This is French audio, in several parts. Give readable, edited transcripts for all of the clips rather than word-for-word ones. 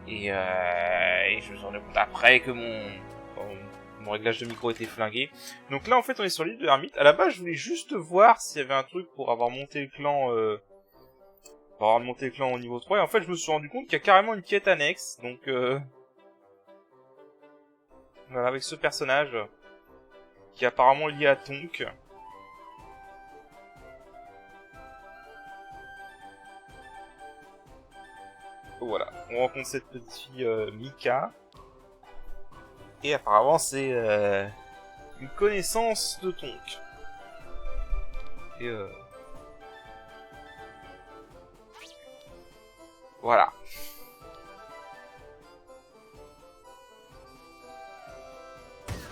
Et je me suis rendu compte après que mon réglage de micro était flingué. Donc là, en fait, on est sur l'île de l'ermite. À la base, je voulais juste voir s'il y avait un truc pour avoir monté le clan... au niveau 3. Et en fait, je me suis rendu compte qu'il y a carrément une quête annexe. Donc, voilà, avec ce personnage qui est apparemment lié à Tonk. Voilà, on rencontre cette petite fille Mika. Et apparemment, c'est une connaissance de Tonk. Et voilà.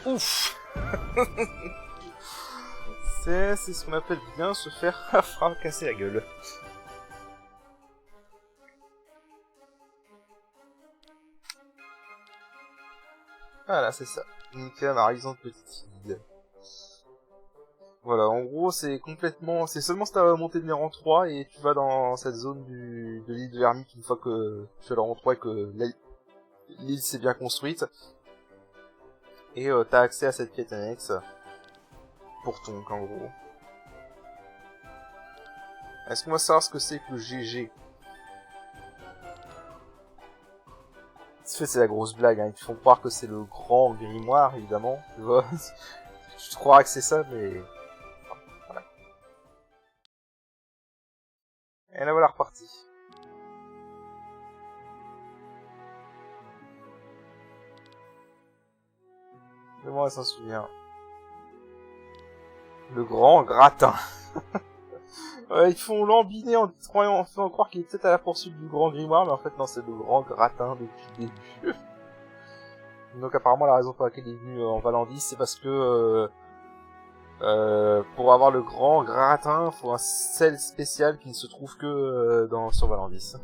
Ouf. C'est ce qu'on appelle bien se faire fracasser la gueule. Voilà, c'est ça. Mika, ma raison de petite fille. Voilà, en gros, c'est complètement... C'est seulement si t'as monté de rang 3 et tu vas dans cette zone de l'île de l'ermite une fois que tu as le rang 3 et que l'île s'est bien construite. Et t'as accès à cette quête annexe pour Tonk, en gros. Est-ce qu'on va savoir ce que c'est que le GG? C'est la grosse blague, hein. Ils te font croire que c'est le grand grimoire, évidemment. Tu vois, je croirais que c'est ça, mais... Voilà. Et là, voilà reparti. Mais moi, elle s'en souvient. Le grand gratin. Ouais, ils font lambiner en faisant croire qu'il est peut-être à la poursuite du grand grimoire, mais en fait, non, c'est le grand gratin depuis le début. Donc, apparemment, la raison pour laquelle il est venu en Valandis, c'est parce que... pour avoir le grand gratin, faut un sel spécial qui ne se trouve que sur Valandis.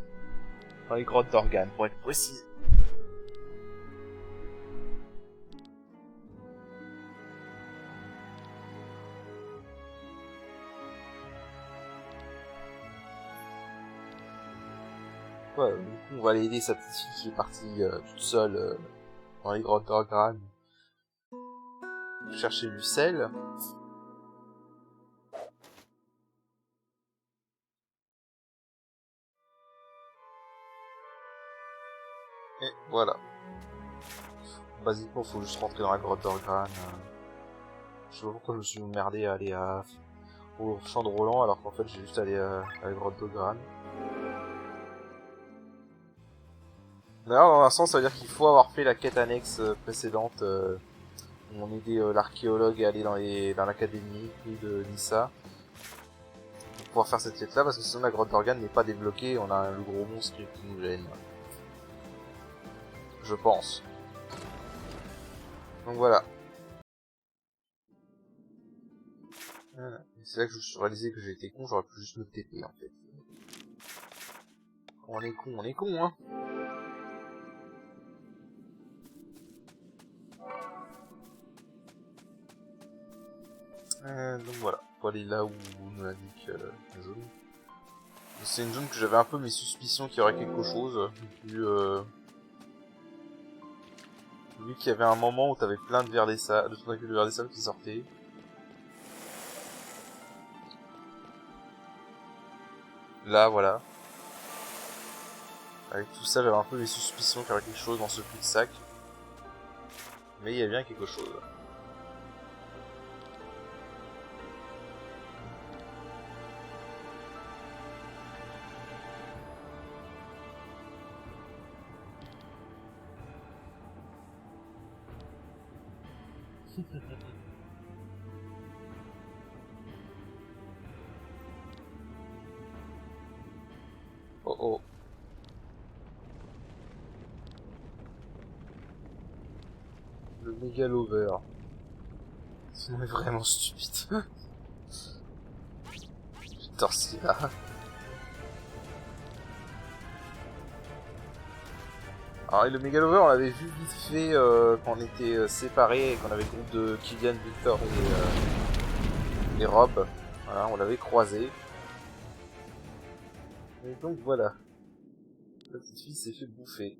Dans les grottes d'organes, pour être précis. Ouais, du coup, on va aller aider sa petite fille qui est partie toute seule dans les grottes d'organes. Chercher du sel. Et voilà. Basiquement, faut juste rentrer dans la grotte d'Orgran. Je sais pas pourquoi je me suis emmerdé à aller au champ de Roland alors qu'en fait j'ai juste allé à la grotte d'Orgran. D'ailleurs, dans un sens, ça veut dire qu'il faut avoir fait la quête annexe précédente où on aidait l'archéologue à aller dans l'académie de Nissa pour pouvoir faire cette quête là parce que sinon la grotte d'Orgran n'est pas débloquée, on a le gros monstre qui nous gêne. Je pense. Donc voilà. C'est là que je me suis réalisé que j'ai été con, j'aurais pu juste me TP en fait. On est con hein. Donc voilà, faut aller là où nous indique la zone. C'est une zone que j'avais un peu mes suspicions qu'il y aurait quelque chose, vu qu'il y avait un moment où t'avais plein de vers des sables, de vers des sables qui sortaient. Là, voilà. Avec tout ça, j'avais un peu mes suspicions qu'il y aurait quelque chose dans ce cul-de-sac. Mais il y a bien quelque chose. Oh oh. Le mégalover. C'est vraiment stupide. J'adore ce là. Alors le mégalover on l'avait vu vite fait quand on était séparés et qu'on avait le groupe de Kylian, Victor et Rob. Voilà, on l'avait croisé. Et donc voilà. La petite fille s'est fait bouffer.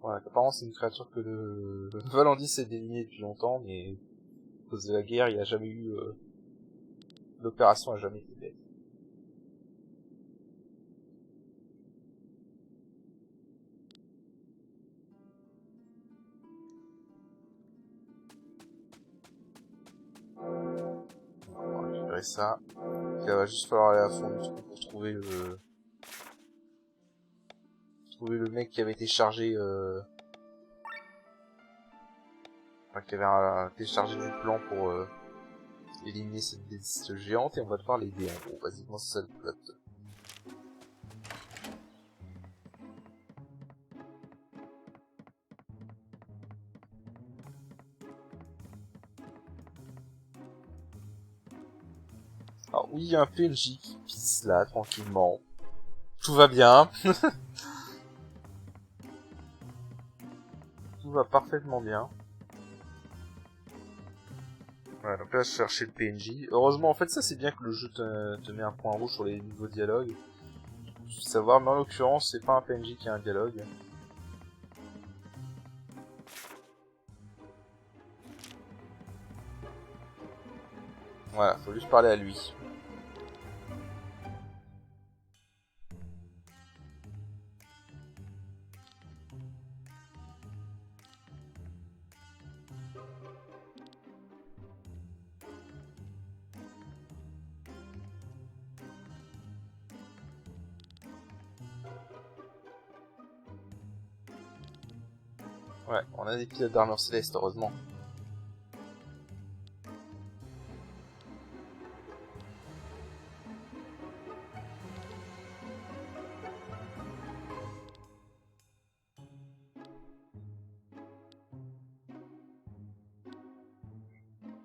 Voilà, apparemment c'est une créature que le Valandis s'est délignée depuis longtemps, mais à cause de la guerre, il n'y a jamais eu... l'opération a jamais été faite. On va récupérer ça. Il va juste falloir aller à fond du truc pour trouver le mec qui avait été chargé... Enfin, qui avait été chargé du plan pour éliminer cette liste géante, et on va devoir l'aider en gros. Basiquement c'est ça le plot. Alors oui, il y a un PNJ qui pisse là, tranquillement. Tout va bien. Tout va parfaitement bien. Voilà, donc là je cherchais le PNJ. Heureusement, en fait ça c'est bien que le jeu te met un point rouge sur les niveaux dialogue. Faut savoir, mais en l'occurrence c'est pas un PNJ qui a un dialogue. Voilà, faut juste parler à lui. Ouais, on a des pilotes d'armure céleste, heureusement.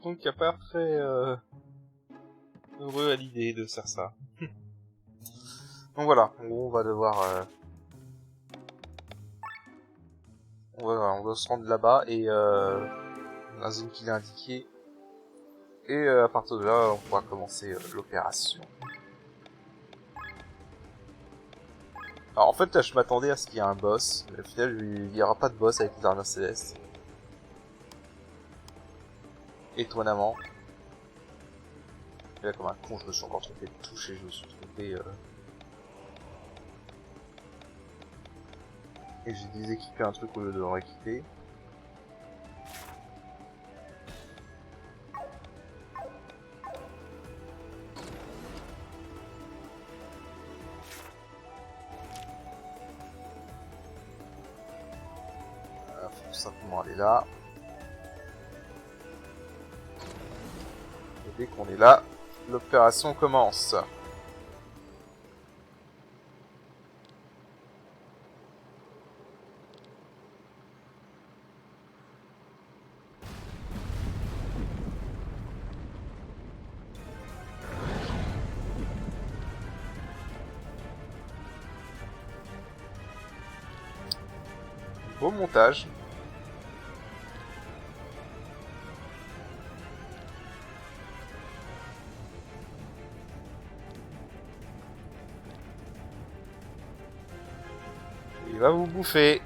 Donc il a pas l'air très heureux à l'idée de faire ça. Donc voilà, en gros on va devoir... on doit se rendre là-bas et dans la zone qu'il a indiquée. Et à partir de là, on pourra commencer l'opération. Alors en fait là je m'attendais à ce qu'il y ait un boss, mais au final il n'y aura pas de boss avec les armures célestes. Étonnamment. Et là comme un con je me suis encore trompé de touche et je me suis trompé... Et j'ai déséquipé un truc au lieu de le rééquiper. Faut tout simplement aller là. Et dès qu'on est là, l'opération commence. Beau montage. Il va vous bouffer.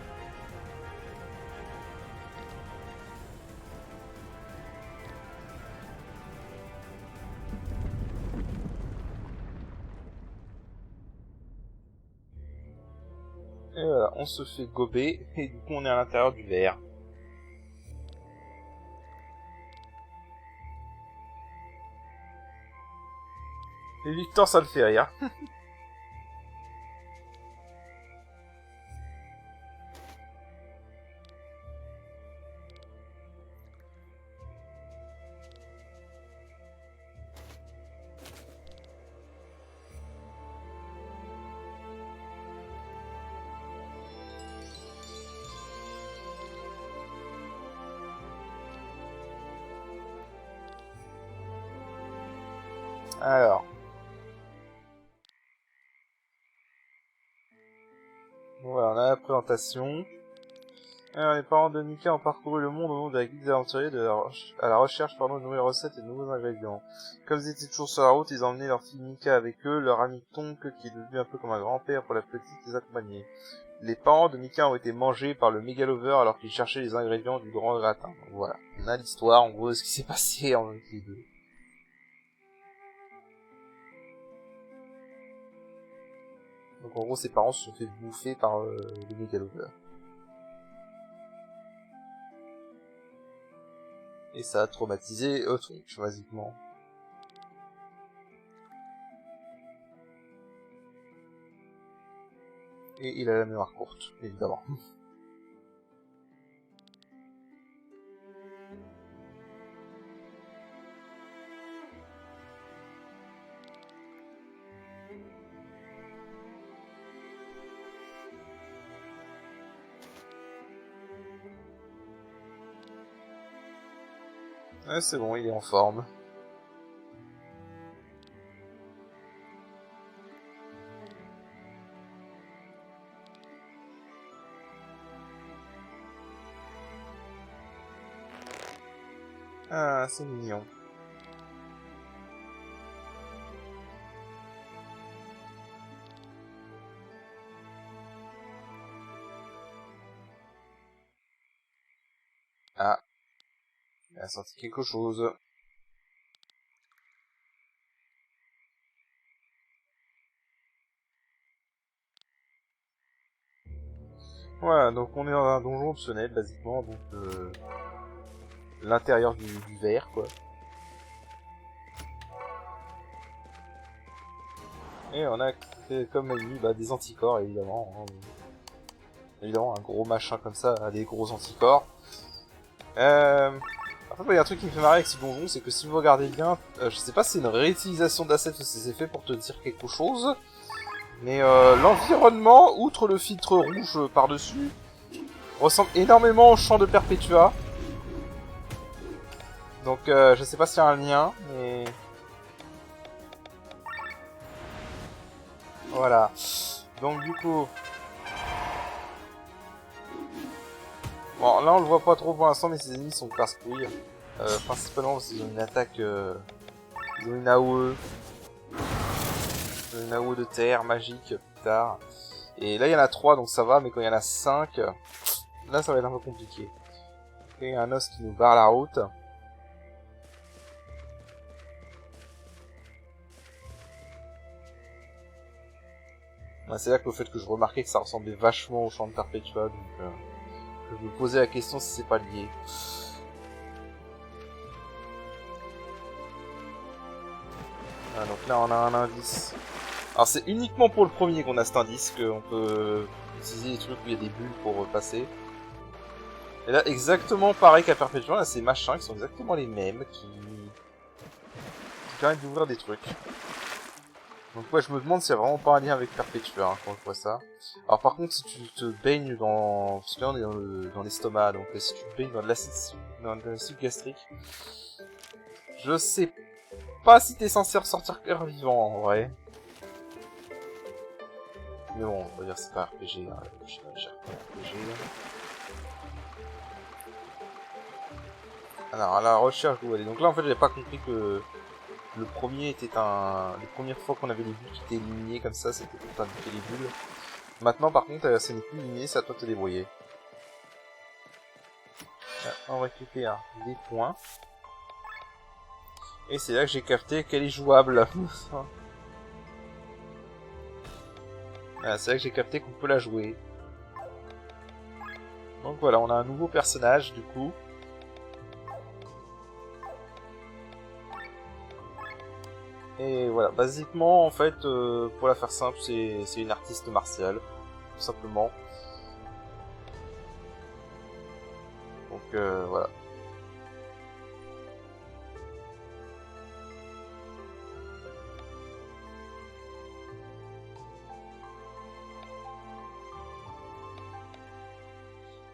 Et voilà, on se fait gober, et du coup on est à l'intérieur du verre. Et Victor ça le fait rire. Alors. Voilà, on a la présentation. Alors, les parents de Mika ont parcouru le monde au nom de la guide des aventuriers à la recherche de nouvelles recettes et de nouveaux ingrédients. Comme ils étaient toujours sur la route, ils emmenaient leur fille Mika avec eux, leur ami Tonk, qui est devenu un peu comme un grand-père pour la petite, les accompagnait. Les parents de Mika ont été mangés par le mégalover alors qu'ils cherchaient les ingrédients du grand gratin. Donc, voilà, on a l'histoire, en gros, de ce qui s'est passé entre les deux. Donc en gros, ses parents se sont fait bouffer par le mégalover. Et ça a traumatisé Tonk, basiquement. Et il a la mémoire courte, évidemment. Ouais, c'est bon, il est en forme. Ah, c'est mignon. Ah, il a senti quelque chose. Voilà, donc on est dans un donjon optionnel, basiquement, donc l'intérieur du verre, quoi. Et on a, comme elle dit, des anticorps, évidemment. Hein. Évidemment, un gros machin comme ça a des gros anticorps. En fait, il y a un truc qui me fait marrer avec ce donjon, c'est que si vous regardez bien, je sais pas si c'est une réutilisation d'assets ou si c'est fait pour te dire quelque chose, mais l'environnement, outre le filtre rouge par-dessus, ressemble énormément au champ de Perpetua. Donc je sais pas s'il y a un lien, mais... Voilà. Donc du coup... Bon, là on le voit pas trop pour l'instant, mais ses ennemis sont casse-couilles. Principalement parce qu'ils ont une attaque... Ils ont une AOE. Une AOE de terre magique, plus tard. Et là il y en a 3, donc ça va, mais quand il y en a 5... Là ça va être un peu compliqué. Ok, il y a un os qui nous barre la route. C'est là que le fait que je remarquais que ça ressemblait vachement au champ de Perpetua, donc je me posais la question si c'est pas lié. Ah, donc là on a un indice. Alors c'est uniquement pour le premier qu'on a cet indice, qu'on peut utiliser des trucs où il y a des bulles pour passer. Et là exactement pareil qu'à Perpetua, là ces machins qui sont exactement les mêmes, qui permettent d'ouvrir des trucs. Donc ouais, je me demande s'il y a vraiment pas un lien avec Perpetua quand je vois ça. Alors par contre, si tu te baignes dans... Parce que là on est dans l'estomac, donc si tu te baignes dans de l'acide gastrique, je sais pas si t'es censé ressortir clair vivant en vrai. Mais bon, on va dire que c'est pas RPG, hein, je sais pas, RPG. Alors, à la recherche d'où aller. Donc là en fait j'avais pas compris que le premier était les premières fois qu'on avait les bulles qui étaient éliminés comme ça, c'était pour t'indiquer les bulles. Maintenant par contre, ça n'est plus éliminé, c'est à toi de te débrouiller. On récupère des points. Et c'est là que j'ai capté qu'elle est jouable. Voilà, c'est là que j'ai capté qu'on peut la jouer. Donc voilà, on a un nouveau personnage du coup. Et voilà, basiquement en fait, pour la faire simple, c'est une artiste martiale, tout simplement. Donc voilà.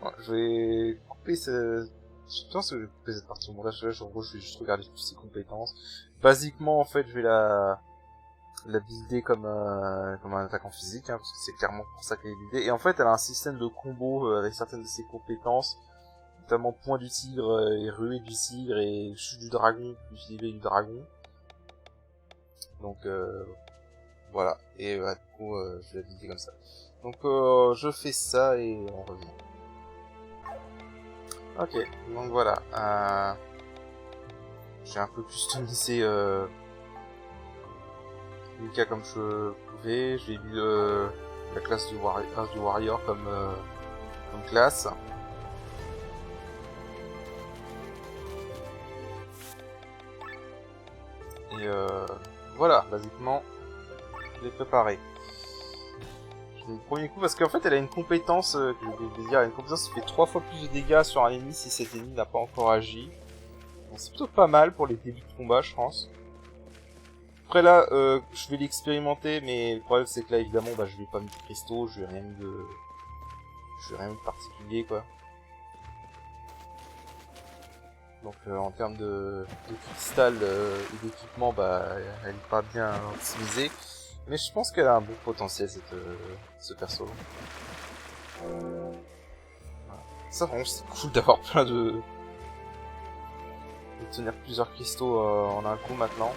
Bon, je vais couper ce... Je pense que je vais couper cette partie du montage, là, en gros je vais juste regarder toutes ses compétences. Basiquement en fait je vais la la builder comme un attaquant physique, hein, parce que c'est clairement pour ça qu'elle est buildée. Et en fait, elle a un système de combo avec certaines de ses compétences, notamment point du tigre et ruée du tigre et chute du dragon plus filet du dragon. Donc voilà, et du coup je vais la builder comme ça. Donc je fais ça et on revient. Ok, donc voilà. J'ai un peu customisé Lucas comme je pouvais. J'ai mis la classe du warrior comme classe. Et voilà, basiquement, je l'ai préparé. Je le premier coup parce qu'en fait elle a une compétence, que je vais dire, une compétence qui fait 3 fois plus de dégâts sur un ennemi si cet ennemi n'a pas encore agi. Donc c'est plutôt pas mal pour les débuts de combat, je pense. Après là, je vais l'expérimenter, mais le problème c'est que là évidemment, bah je vais pas mettre de cristaux, je vais rien mis de particulier quoi. Donc en termes de cristal et d'équipement, bah elle est pas bien optimisée. Mais je pense qu'elle a un bon potentiel ce perso. Voilà. Ça vraiment c'est cool d'avoir plein de tenir plusieurs cristaux en un coup maintenant.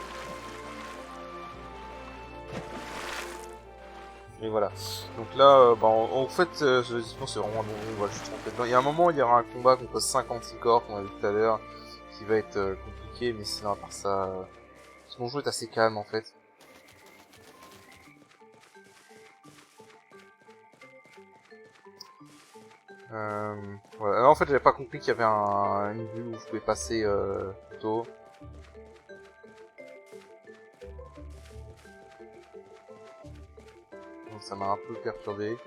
Et voilà. Donc là, bah, en fait, je pense c'est vraiment on va juste rentrer dedans. Il y a un moment, il y aura un combat contre 50 corps qu'on a vu tout à l'heure, qui va être compliqué, mais sinon à part ça, mon jeu est assez calme en fait. Voilà. Alors, en fait, j'avais pas compris qu'il y avait une vue où je pouvais passer plus tôt. Donc ça m'a un peu perturbé.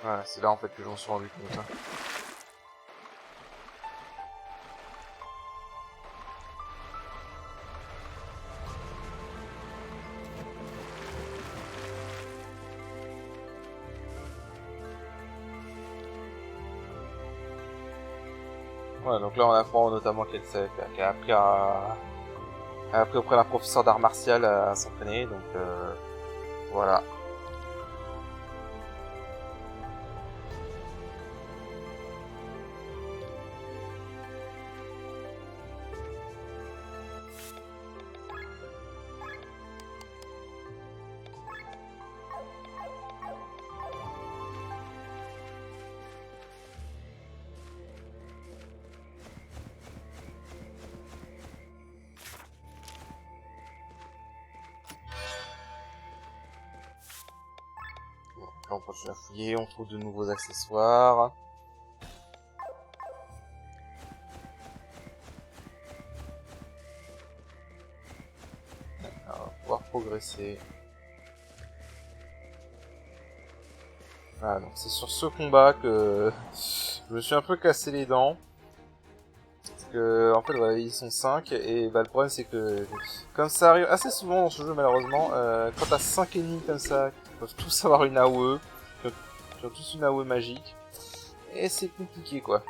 Voilà, c'est là en fait que j'en suis rendu compte. Voilà, donc là on apprend notamment qu'elle a appris auprès d'un professeur d'art martial à s'entraîner, donc voilà. Là on continue à fouiller, on trouve de nouveaux accessoires. Alors, on va pouvoir progresser. Voilà, donc c'est sur ce combat que je me suis un peu cassé les dents. Parce que, en fait, voilà, ils sont 5, et bah, le problème c'est que, comme ça arrive assez souvent dans ce jeu malheureusement, quand t'as 5 ennemis comme ça, qui peuvent tous avoir une AOE, qui ont tous une AOE magique, et c'est compliqué quoi.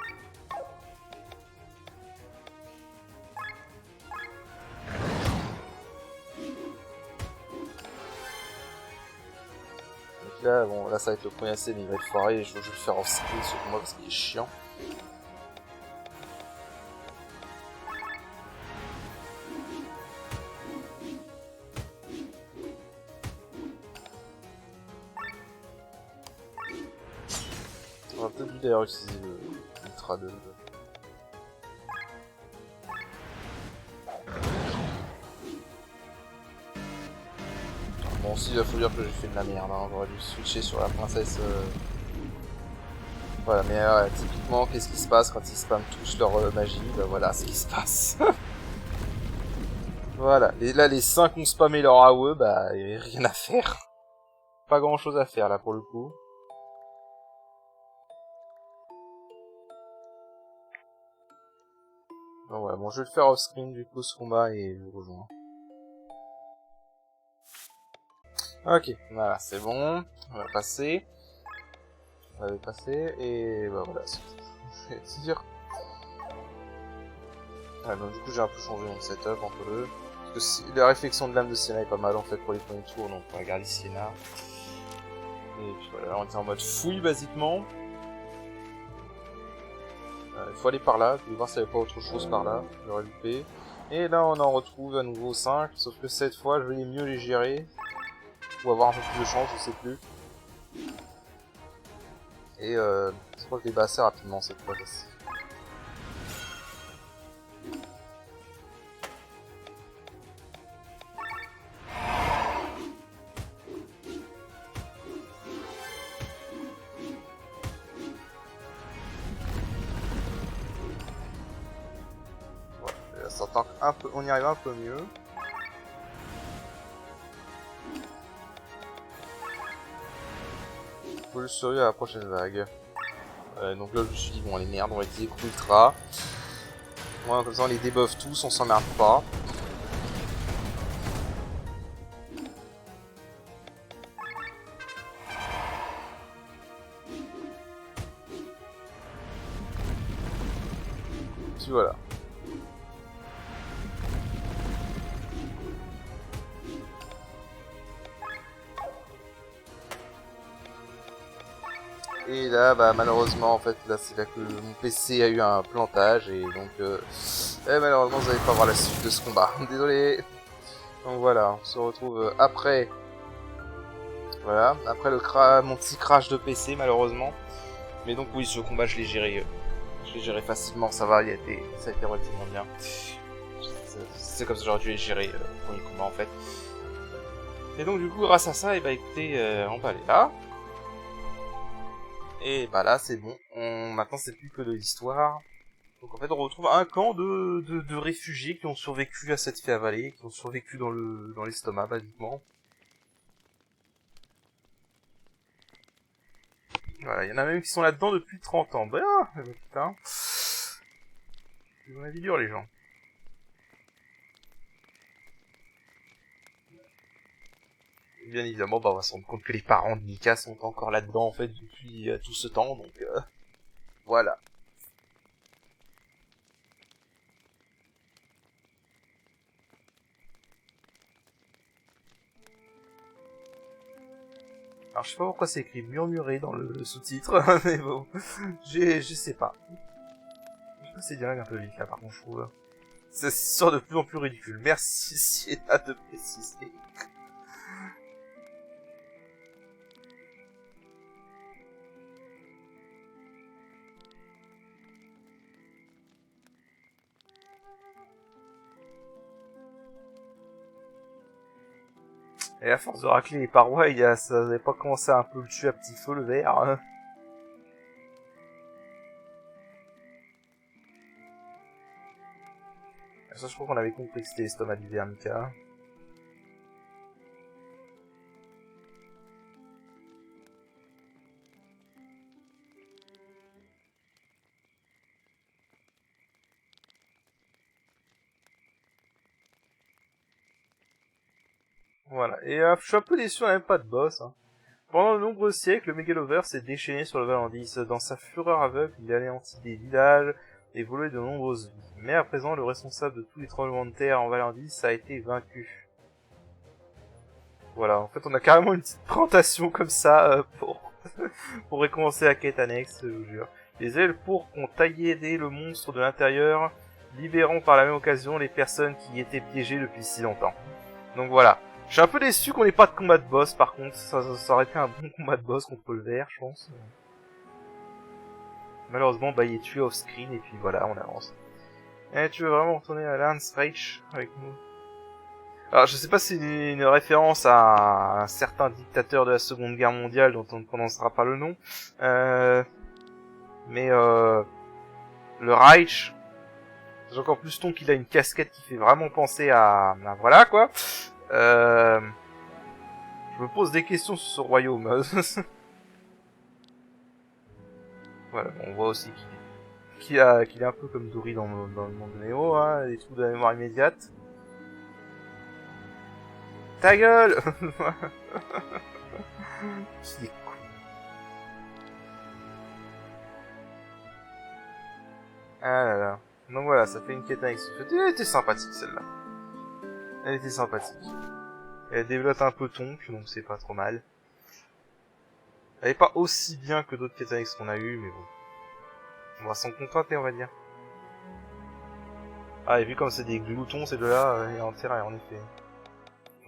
Donc là, bon, là ça va être le premier essai, mais il va être foiré, et je vais le faire off screen ce combat parce qu'il est chiant. On va peut-être d'ailleurs utiliser l'ultra de... Bon, aussi, il faut dire que j'ai fait de la merde, hein. J'aurais dû switcher sur la princesse. Voilà, mais typiquement, qu'est-ce qui se passe quand ils spamment tous leur magie? Bah voilà ce qui se passe. Voilà, et là les 5 ont spammé leur AOE, bah y a rien à faire. Pas grand chose à faire là pour le coup. Donc voilà, bon je vais le faire off screen du coup ce combat et je vous rejoins. Ok, voilà, c'est bon. On va passer. On va passer et bah voilà, c'est dur. Ah, donc du coup j'ai un peu changé mon setup entre deux. Parce que la réflexion de l'âme de Sienna est pas mal en fait pour les premiers tours, donc on va garder Sienna. Et puis voilà, on est en mode fouille basiquement. Il faut aller par là, puis voir s'il n'y avait pas autre chose par là, j'aurais loupé. Et là on en retrouve à nouveau 5, sauf que cette fois je vais mieux les gérer. Ou avoir un peu plus de chance, je sais plus. Et je crois que je les bats assez rapidement cette fois-ci. Voilà, ça tente un peu, on y arrive un peu mieux. Faut juste survivre à la prochaine vague. Donc là je me suis dit bon allez merde, on va utiliser coup ultra. Voilà, comme ça on les débuffe tous, on s'emmerde pas. Puis voilà. Et là, bah malheureusement, en fait, là c'est là que mon PC a eu un plantage et donc malheureusement vous allez pas voir la suite de ce combat. Désolé. Donc voilà, on se retrouve après. Voilà, après mon petit crash de PC malheureusement. Mais donc oui, ce combat je l'ai géré facilement, ça va, ça a été relativement bien. C'est comme ça que j'aurais dû les gérer le premier combat en fait. Et donc du coup grâce à ça, et bah écoutez, on va aller là. Et bah là c'est bon, maintenant c'est plus que de l'histoire. Donc en fait on retrouve un camp de réfugiés qui ont survécu à cette fée avalée, qui ont survécu dans l'estomac basiquement. Voilà, il y en a même qui sont là-dedans depuis 30 ans. Bah putain. Ils ont la vie dure les gens. Et bien évidemment, bah on va se rendre compte que les parents de Mika sont encore là-dedans en fait depuis tout ce temps, donc voilà. Alors je sais pas pourquoi c'est écrit murmuré dans le sous-titre, mais bon, je sais pas. C'est direct un peu vite là par contre je trouve. Ça sort de plus en plus ridicule. Merci Sienna de préciser. Et à force de racler les parois, ça n'avait pas commencé à un peu le tuer à petit feu le verre. Hein. Ça je crois qu'on avait compris que c'était l'estomac du Vermica. Voilà, et je suis un peu déçu, on n'a même pas de boss. Hein. Pendant de nombreux siècles, le Megalover s'est déchaîné sur le Valandis. Dans sa fureur aveugle, il anéantit des villages et volé de nombreuses vies. Mais à présent, le responsable de tous les tremblements de terre en Valandis a été vaincu. Voilà, en fait, on a carrément une petite présentation comme ça pour récompenser la quête annexe, je vous jure. Les ailes pourpres ont taillé le monstre de l'intérieur, libérant par la même occasion les personnes qui y étaient piégées depuis si longtemps. Donc voilà. Je suis un peu déçu qu'on n'ait pas de combat de boss, par contre. Ça aurait été un bon combat de boss contre le vert, je pense. Malheureusement, bah, il est tué off-screen, et puis voilà, on avance. Eh, tu veux vraiment retourner à Lance Reich avec nous? Alors, je sais pas si c'est une référence à un certain dictateur de la Seconde Guerre mondiale dont on ne prononcera pas le nom. Mais le Reich, j'ai encore plus ton qu'il a une casquette qui fait vraiment penser à voilà, quoi. Je me pose des questions sur ce royaume. Voilà, on voit aussi qu'il est un peu comme Dory dans le monde de Néo, hein, des trous de la mémoire immédiate. Ta gueule. Il est con. Ah là là. Donc voilà, ça fait une quête avec ce fait. Elle était sympathique celle-là. Elle était sympathique. Elle développe un peu tonk, donc c'est pas trop mal. Elle est pas aussi bien que d'autres quêtes annexes qu'on a eu, mais bon. On va s'en contenter, on va dire. Ah, et vu comme c'est des gloutons, ces deux-là, il y a intérêt, en effet.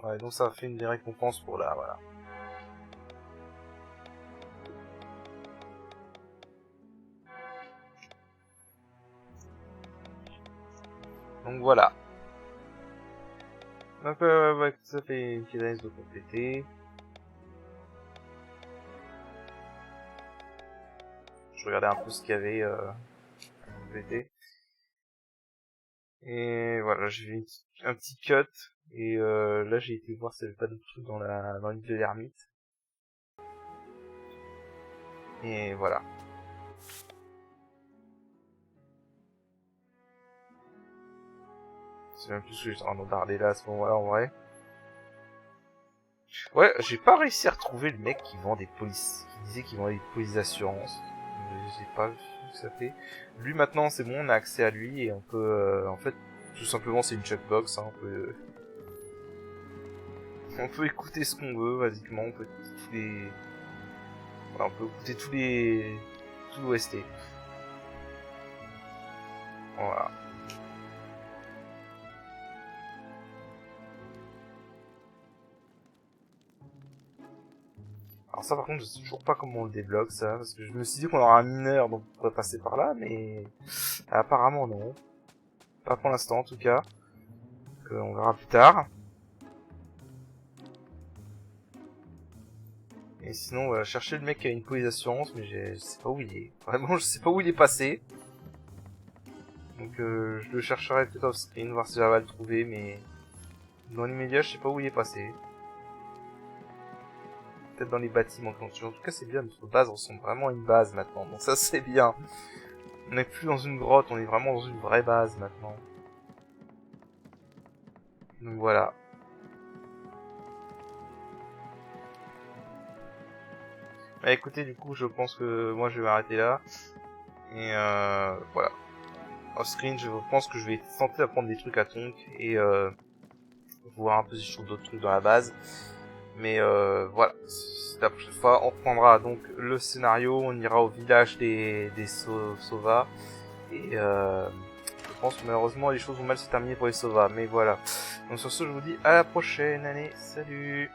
Ouais, donc ça fait une des récompenses pour là, voilà. Donc voilà. Donc ça fait une petite année de compléter. Je regardais un peu ce qu'il y avait à compléter. Et voilà, j'ai vu un petit cut. Et là j'ai été voir s'il n'y avait pas d'autres trucs dans l'île de l'ermite. Et voilà. C'est même plus ce que j'étais en train de regarder là à ce moment-là en vrai. Ouais, j'ai pas réussi à retrouver le mec qui vend des polices, qui disait qu'il vendait des polices d'assurance. J'ai pas vu ce que ça fait. Lui maintenant c'est bon, on a accès à lui et on peut, en fait, tout simplement c'est une checkbox, hein, on peut écouter ce qu'on veut, basiquement, on peut écouter tous les, voilà, on peut écouter tout l'OST. Voilà. Alors ça par contre je sais toujours pas comment on le débloque ça, parce que je me suis dit qu'on aura un mineur donc on pourrait passer par là, mais apparemment non. Pas pour l'instant en tout cas. Donc, on verra plus tard. Et sinon on va chercher le mec qui a une police d'assurance, mais je sais pas où il est. Vraiment je sais pas où il est passé. Donc je le chercherai peut-être off screen, voir si j'arrive à le trouver, mais dans l'immédiat je sais pas où il est passé. Peut-être dans les bâtiments. En tout cas c'est bien, notre base ressemble vraiment à une base maintenant, donc ça c'est bien. On n'est plus dans une grotte, on est vraiment dans une vraie base maintenant. Donc voilà. Bah écoutez, du coup je pense que moi je vais m'arrêter là. Et voilà. Off screen, je pense que je vais tenter d'apprendre des trucs à Tonk et voir un peu si je trouve d'autres trucs dans la base. Mais voilà, la prochaine fois on reprendra donc le scénario, on ira au village des Sova. Et je pense que malheureusement les choses vont mal se terminer pour les Sova, mais voilà. Donc sur ce je vous dis à la prochaine, allez, salut.